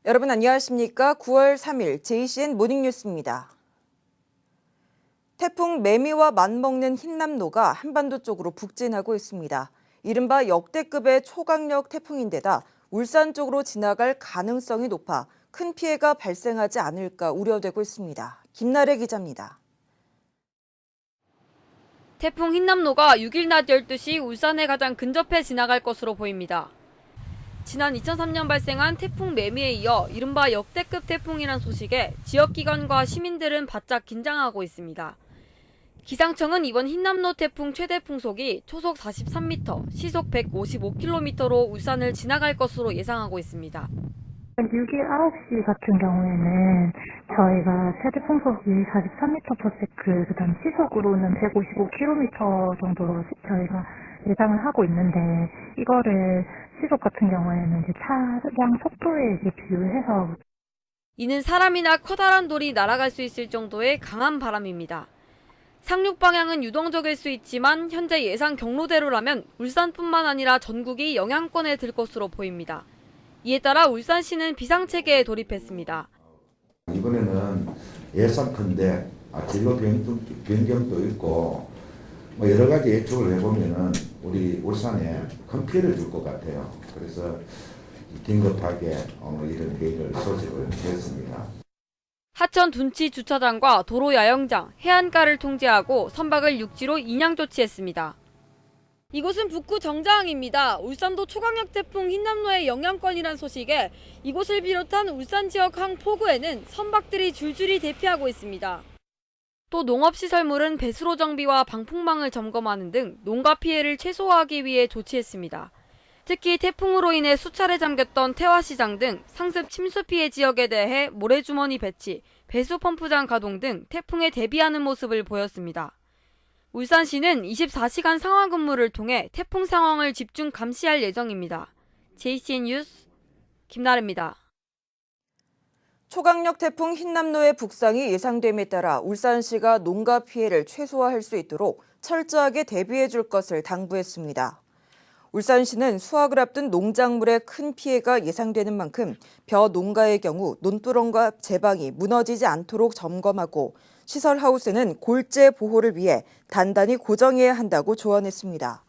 여러분 안녕하십니까? 9월 3일 JCN 모닝뉴스입니다. 태풍 매미와 맞먹는 흰남노가 한반도 쪽으로 북진하고 있습니다. 이른바 역대급의 초강력 태풍인데다 울산 쪽으로 지나갈 가능성이 높아 큰 피해가 발생하지 않을까 우려되고 있습니다. 김나래 기자입니다. 태풍 흰남노가 6일 낮 12시 울산에 가장 근접해 지나갈 것으로 보입니다. 지난 2003년 발생한 태풍 매미에 이어 이른바 역대급 태풍이란 소식에 지역기관과 시민들은 바짝 긴장하고 있습니다. 기상청은 이번 흰남노 태풍 최대 풍속이 초속 43m, 시속 155km로 울산을 지나갈 것으로 예상하고 있습니다. 6일 9시 같은 경우에는 저희가 최대 풍속이 43m/s, 그다음 시속으로는 155km 정도로 저희가 예상을 하고 있는데, 이거를 시속 같은 경우에는 이제 차량 속도에 비유해서 이는 사람이나 커다란 돌이 날아갈 수 있을 정도의 강한 바람입니다. 상륙 방향은 유동적일 수 있지만 현재 예상 경로대로라면 울산뿐만 아니라 전국이 영향권에 들 것으로 보입니다. 이에 따라 울산시는 비상체계에 돌입했습니다. 이번에는 예상컨대 진로 변경도 있고 여러 가지 예측을 해보면은 우리 울산에 큰 피해를 줄 것 같아요. 그래서 긴급하게 이런 회의를 소집을 했습니다. 하천 둔치 주차장과 도로 야영장, 해안가를 통제하고 선박을 육지로 인양 조치했습니다. 이곳은 북구 정자항입니다. 울산도 초강력 태풍 흰남노의 영향권이란 소식에 이곳을 비롯한 울산 지역 항 포구에는 선박들이 줄줄이 대피하고 있습니다. 또 농업시설물은 배수로 정비와 방풍망을 점검하는 등 농가 피해를 최소화하기 위해 조치했습니다. 특히 태풍으로 인해 수차례 잠겼던 태화시장 등 상습 침수 피해 지역에 대해 모래주머니 배치, 배수 펌프장 가동 등 태풍에 대비하는 모습을 보였습니다. 울산시는 24시간 상황 근무를 통해 태풍 상황을 집중 감시할 예정입니다. JCN 뉴스 김나래입니다. 초강력 태풍 흰남노의 북상이 예상됨에 따라 울산시가 농가 피해를 최소화할 수 있도록 철저하게 대비해 줄 것을 당부했습니다. 울산시는 수확을 앞둔 농작물에 큰 피해가 예상되는 만큼 벼 농가의 경우 논두렁과 제방이 무너지지 않도록 점검하고 시설 하우스는 골재 보호를 위해 단단히 고정해야 한다고 조언했습니다.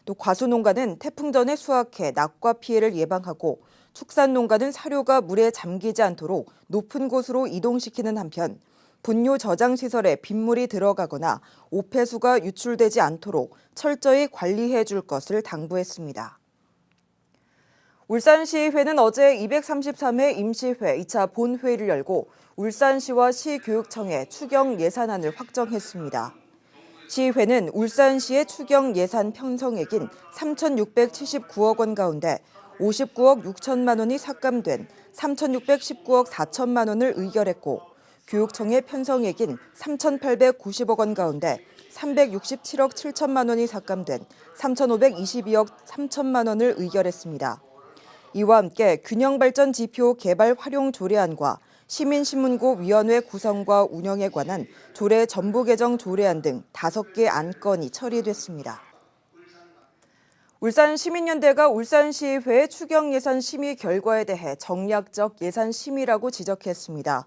또 과수농가는 태풍 전에 수확해 낙과 피해를 예방하고 축산농가는 사료가 물에 잠기지 않도록 높은 곳으로 이동시키는 한편 분뇨 저장 시설에 빗물이 들어가거나 오폐수가 유출되지 않도록 철저히 관리해 줄 것을 당부했습니다. 울산시의회는 어제 233회 임시회 2차 본회의를 열고 울산시와 시교육청의 추경 예산안을 확정했습니다. 시의회는 울산시의 추경 예산 편성액인 3,679억 원 가운데 59억 6천만 원이 삭감된 3,619억 4천만 원을 의결했고 교육청의 편성액인 3,890억 원 가운데 367억 7천만 원이 삭감된 3,522억 3천만 원을 의결했습니다. 이와 함께 균형발전 지표 개발 활용 조례안과 시민신문고 위원회 구성과 운영에 관한 조례 전부 개정 조례안 등 5개 안건이 처리됐습니다. 울산시민연대가 울산시의회 추경예산 심의 결과에 대해 정략적 예산 심의라고 지적했습니다.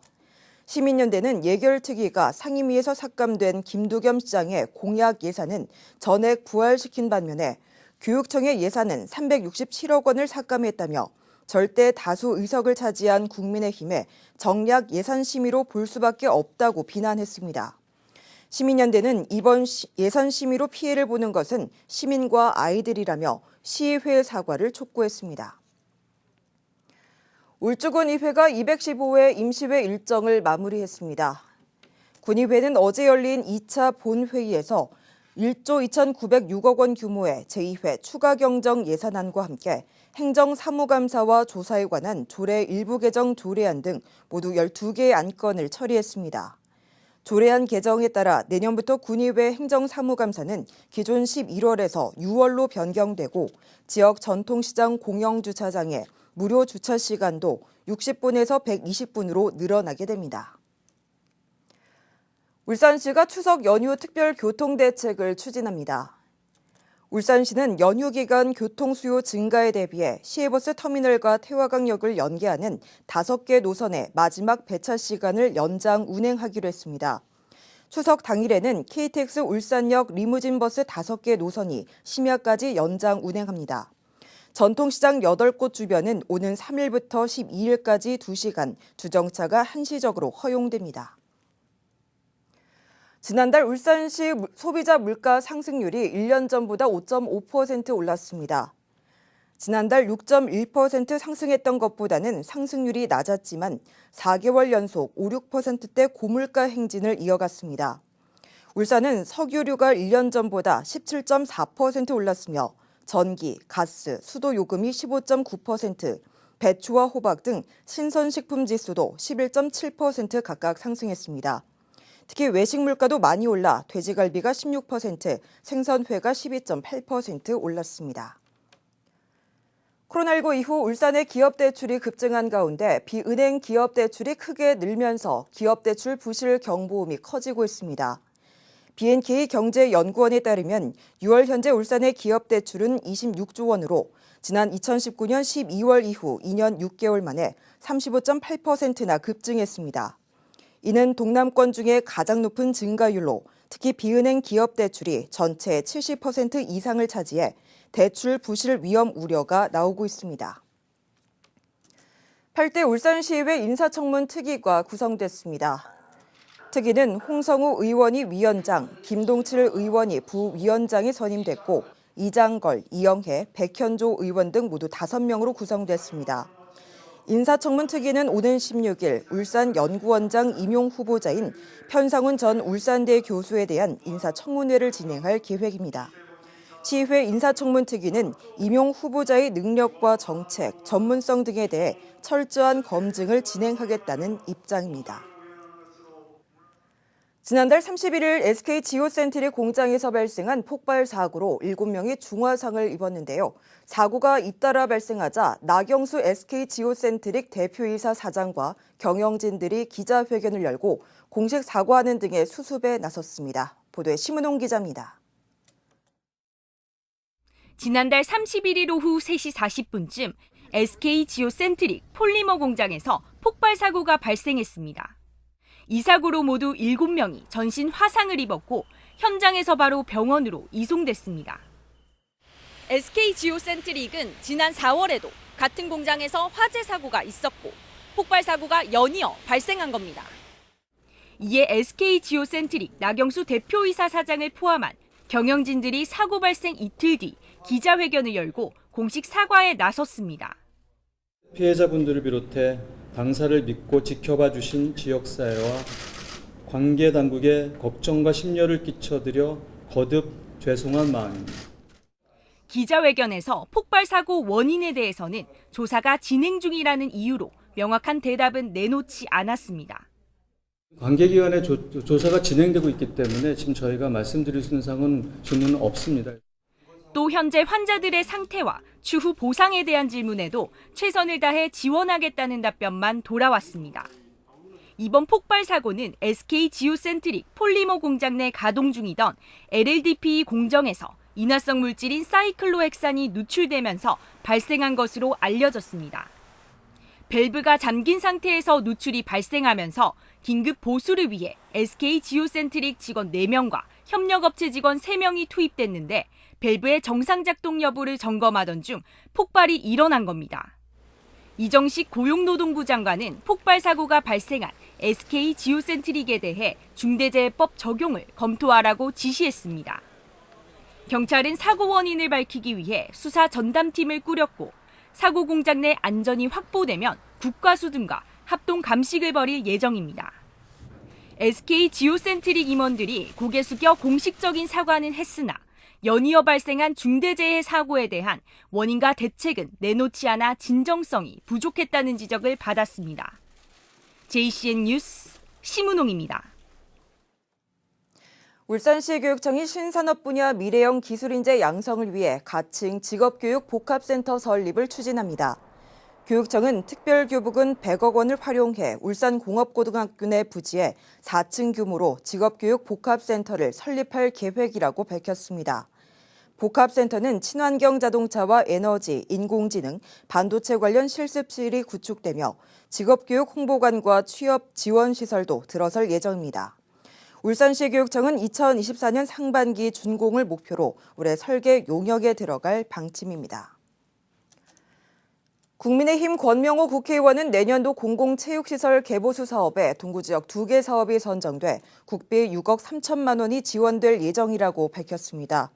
시민연대는 예결특위가 상임위에서 삭감된 김두겸 시장의 공약 예산은 전액 부활시킨 반면에 교육청의 예산은 367억 원을 삭감했다며 절대 다수 의석을 차지한 국민의힘에 정략 예산 심의로 볼 수밖에 없다고 비난했습니다. 시민연대는 이번 예산 심의로 피해를 보는 것은 시민과 아이들이라며 시의회 사과를 촉구했습니다. 울주군의회가 215회 임시회 일정을 마무리했습니다. 군의회는 어제 열린 2차 본회의에서 1조 2,906억 원 규모의 제2회 추가 경정 예산안과 함께 행정사무감사와 조사에 관한 조례 일부 개정 조례안 등 모두 12개의 안건을 처리했습니다. 조례안 개정에 따라 내년부터 군의회 행정사무감사는 기존 11월에서 6월로 변경되고 지역 전통시장 공영주차장에 무료 주차 시간도 60분에서 120분으로 늘어나게 됩니다. 울산시가 추석 연휴 특별 교통대책을 추진합니다. 울산시는 연휴 기간 교통 수요 증가에 대비해 시외버스 터미널과 태화강역을 연계하는 5개 노선의 마지막 배차 시간을 연장 운행하기로 했습니다. 추석 당일에는 KTX 울산역 리무진 버스 5개 노선이 심야까지 연장 운행합니다. 전통시장 8곳 주변은 오는 3일부터 12일까지 2시간, 주정차가 한시적으로 허용됩니다. 지난달 울산시 소비자 물가 상승률이 1년 전보다 5.5% 올랐습니다. 지난달 6.1% 상승했던 것보다는 상승률이 낮았지만 4개월 연속 5, 6%대 고물가 행진을 이어갔습니다. 울산은 석유류가 1년 전보다 17.4% 올랐으며 전기, 가스, 수도 요금이 15.9%, 배추와 호박 등 신선식품 지수도 11.7% 각각 상승했습니다. 특히 외식 물가도 많이 올라 돼지갈비가 16%, 생선회가 12.8% 올랐습니다. 코로나19 이후 울산의 기업 대출이 급증한 가운데 비은행 기업 대출이 크게 늘면서 기업 대출 부실 경보음이 커지고 있습니다. BNK 경제연구원에 따르면 6월 현재 울산의 기업 대출은 26조 원으로 지난 2019년 12월 이후 2년 6개월 만에 35.8%나 급증했습니다. 이는 동남권 중에 가장 높은 증가율로 특히 비은행 기업 대출이 전체의 70% 이상을 차지해 대출 부실 위험 우려가 나오고 있습니다. 8대 울산시의회 인사청문 특위가 구성됐습니다. 특위는 홍성우 의원이 위원장, 김동칠 의원이 부위원장에 선임됐고 이장걸, 이영혜, 백현조 의원 등 모두 5명으로 구성됐습니다. 인사청문 특위는 오는 16일 울산연구원장 임용 후보자인 편상훈 전 울산대 교수에 대한 인사청문회를 진행할 계획입니다. 시의회 인사청문 특위는 임용 후보자의 능력과 정책, 전문성 등에 대해 철저한 검증을 진행하겠다는 입장입니다. 지난달 31일 SK 지오센트릭 공장에서 발생한 폭발 사고로 7명이 중화상을 입었는데요. 사고가 잇따라 발생하자 나경수 SK 지오센트릭 대표이사 사장과 경영진들이 기자회견을 열고 공식 사과하는 등의 수습에 나섰습니다. 보도에 심은홍 기자입니다. 지난달 31일 오후 3시 40분쯤 SK 지오센트릭 폴리머 공장에서 폭발 사고가 발생했습니다. 이 사고로 모두 7명이 전신 화상을 입었고 현장에서 바로 병원으로 이송됐습니다. SK 지오센트릭은 지난 4월에도 같은 공장에서 화재 사고가 있었고 폭발 사고가 연이어 발생한 겁니다. 이에 SK 지오센트릭 나경수 대표이사 사장을 포함한 경영진들이 사고 발생 이틀 뒤 기자회견을 열고 공식 사과에 나섰습니다. 피해자분들을 비롯해 당사를 믿고 지켜봐 주신 지역사회와 관계 당국에 걱정과 심려를 끼쳐드려 거듭 죄송한 마음입니다. 기자회견에서 폭발 사고 원인에 대해서는 조사가 진행 중이라는 이유로 명확한 대답은 내놓지 않았습니다. 관계기관의 조사가 진행되고 있기 때문에 지금 저희가 말씀드릴 수 있는 사항은 질문은 없습니다. 또 현재 환자들의 상태와 추후 보상에 대한 질문에도 최선을 다해 지원하겠다는 답변만 돌아왔습니다. 이번 폭발 사고는 SK 지오센트릭 폴리머 공장 내 가동 중이던 LLDPE 공정에서 인화성 물질인 사이클로헥산이 누출되면서 발생한 것으로 알려졌습니다. 밸브가 잠긴 상태에서 누출이 발생하면서 긴급 보수를 위해 SK 지오센트릭 직원 4명과 협력업체 직원 3명이 투입됐는데 밸브의 정상 작동 여부를 점검하던 중 폭발이 일어난 겁니다. 이정식 고용노동부 장관은 폭발 사고가 발생한 SK 지오센트릭에 대해 중대재해법 적용을 검토하라고 지시했습니다. 경찰은 사고 원인을 밝히기 위해 수사 전담팀을 꾸렸고 사고 공장 내 안전이 확보되면 국가수 등과 합동 감식을 벌일 예정입니다. SK 지오센트릭 임원들이 고개 숙여 공식적인 사과는 했으나 연이어 발생한 중대재해 사고에 대한 원인과 대책은 내놓지 않아 진정성이 부족했다는 지적을 받았습니다. JCN 뉴스 심은홍입니다. 울산시 교육청이 신산업 분야 미래형 기술인재 양성을 위해 가칭 직업교육 복합센터 설립을 추진합니다. 교육청은 특별교부금 100억 원을 활용해 울산공업고등학교 내 부지에 4층 규모로 직업교육 복합센터를 설립할 계획이라고 밝혔습니다. 복합센터는 친환경 자동차와 에너지, 인공지능, 반도체 관련 실습실이 구축되며 직업교육 홍보관과 취업 지원 시설도 들어설 예정입니다. 울산시 교육청은 2024년 상반기 준공을 목표로 올해 설계 용역에 들어갈 방침입니다. 국민의힘 권명호 국회의원은 내년도 공공체육시설 개보수 사업에 동구 지역 2개 사업이 선정돼 국비 6억 3천만 원이 지원될 예정이라고 밝혔습니다.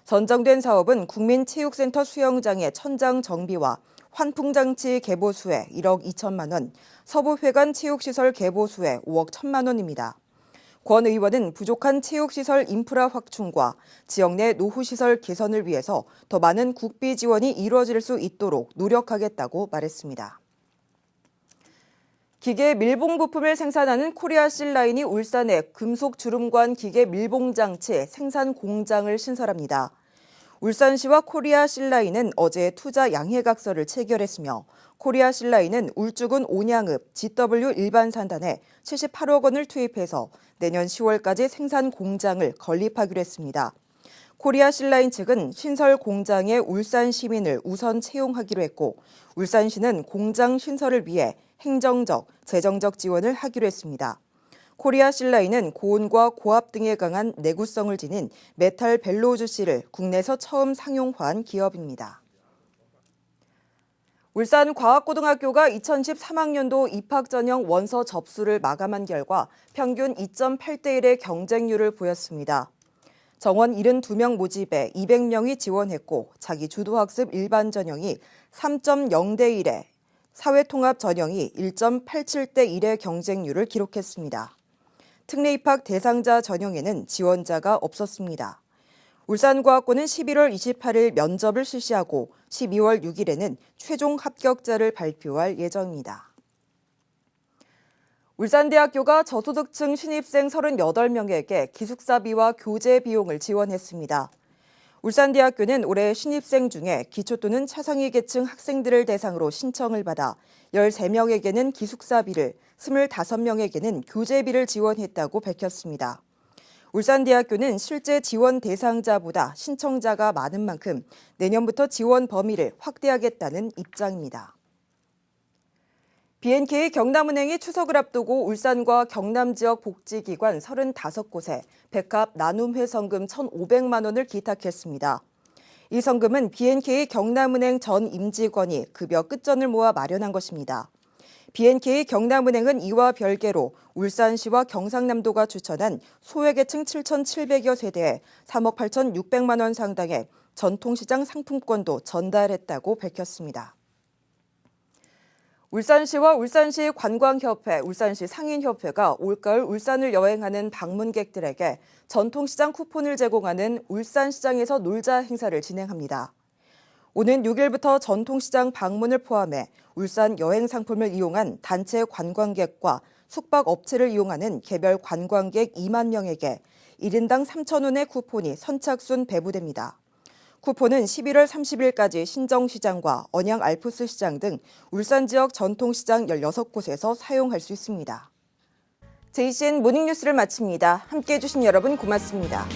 선정된 사업은 국민체육센터 수영장의 천장 정비와 환풍장치 개보수에 1억 2천만 원, 서부회관 체육시설 개보수에 5억 1천만 원입니다. 권 의원은 부족한 체육시설 인프라 확충과 지역 내 노후시설 개선을 위해서 더 많은 국비 지원이 이루어질 수 있도록 노력하겠다고 말했습니다. 기계 밀봉 부품을 생산하는 코리아 실라인이 울산에 금속 주름관 기계 밀봉 장치 생산 공장을 신설합니다. 울산시와 코리아 실라인은 어제 투자 양해각서를 체결했으며 코리아 실라인은 울주군 온양읍 GW 일반 산단에 78억 원을 투입해서 내년 10월까지 생산 공장을 건립하기로 했습니다. 코리아 실라인 측은 신설 공장에 울산 시민을 우선 채용하기로 했고 울산시는 공장 신설을 위해 행정적, 재정적 지원을 하기로 했습니다. 코리아 실라인은 고온과 고압 등에 강한 내구성을 지닌 메탈 벨로우즈 실을 국내에서 처음 상용화한 기업입니다. 울산과학고등학교가 2013학년도 입학 전형 원서 접수를 마감한 결과 평균 2.8대 1의 경쟁률을 보였습니다. 정원 72명 모집에 200명이 지원했고 자기 주도학습 일반 전형이 3.0대 1에 사회통합 전형이 1.87대 1의 경쟁률을 기록했습니다. 특례 입학 대상자 전형에는 지원자가 없었습니다. 울산과학고는 11월 28일 면접을 실시하고 12월 6일에는 최종 합격자를 발표할 예정입니다. 울산대학교가 저소득층 신입생 38명에게 기숙사비와 교재 비용을 지원했습니다. 울산대학교는 올해 신입생 중에 기초 또는 차상위 계층 학생들을 대상으로 신청을 받아 13명에게는 기숙사비를, 25명에게는 교재비를 지원했다고 밝혔습니다. 울산대학교는 실제 지원 대상자보다 신청자가 많은 만큼 내년부터 지원 범위를 확대하겠다는 입장입니다. BNK 경남은행이 추석을 앞두고 울산과 경남 지역 복지기관 35곳에 백합 나눔회 성금 1,500만 원을 기탁했습니다. 이 성금은 BNK 경남은행 전 임직원이 급여 끝전을 모아 마련한 것입니다. BNK 경남은행은 이와 별개로 울산시와 경상남도가 추천한 소외계층 7,700여 세대에 3억 8,600만 원 상당의 전통시장 상품권도 전달했다고 밝혔습니다. 울산시와 울산시 관광협회, 울산시 상인협회가 올가을 울산을 여행하는 방문객들에게 전통시장 쿠폰을 제공하는 울산시장에서 놀자 행사를 진행합니다. 오는 6일부터 전통시장 방문을 포함해 울산 여행 상품을 이용한 단체 관광객과 숙박업체를 이용하는 개별 관광객 2만 명에게 1인당 3,000원의 쿠폰이 선착순 배부됩니다. 쿠폰은 11월 30일까지 신정시장과 언양 알프스 시장 등 울산 지역 전통시장 16곳에서 사용할 수 있습니다. JCN 모닝뉴스를 마칩니다. 함께해 주신 여러분 고맙습니다.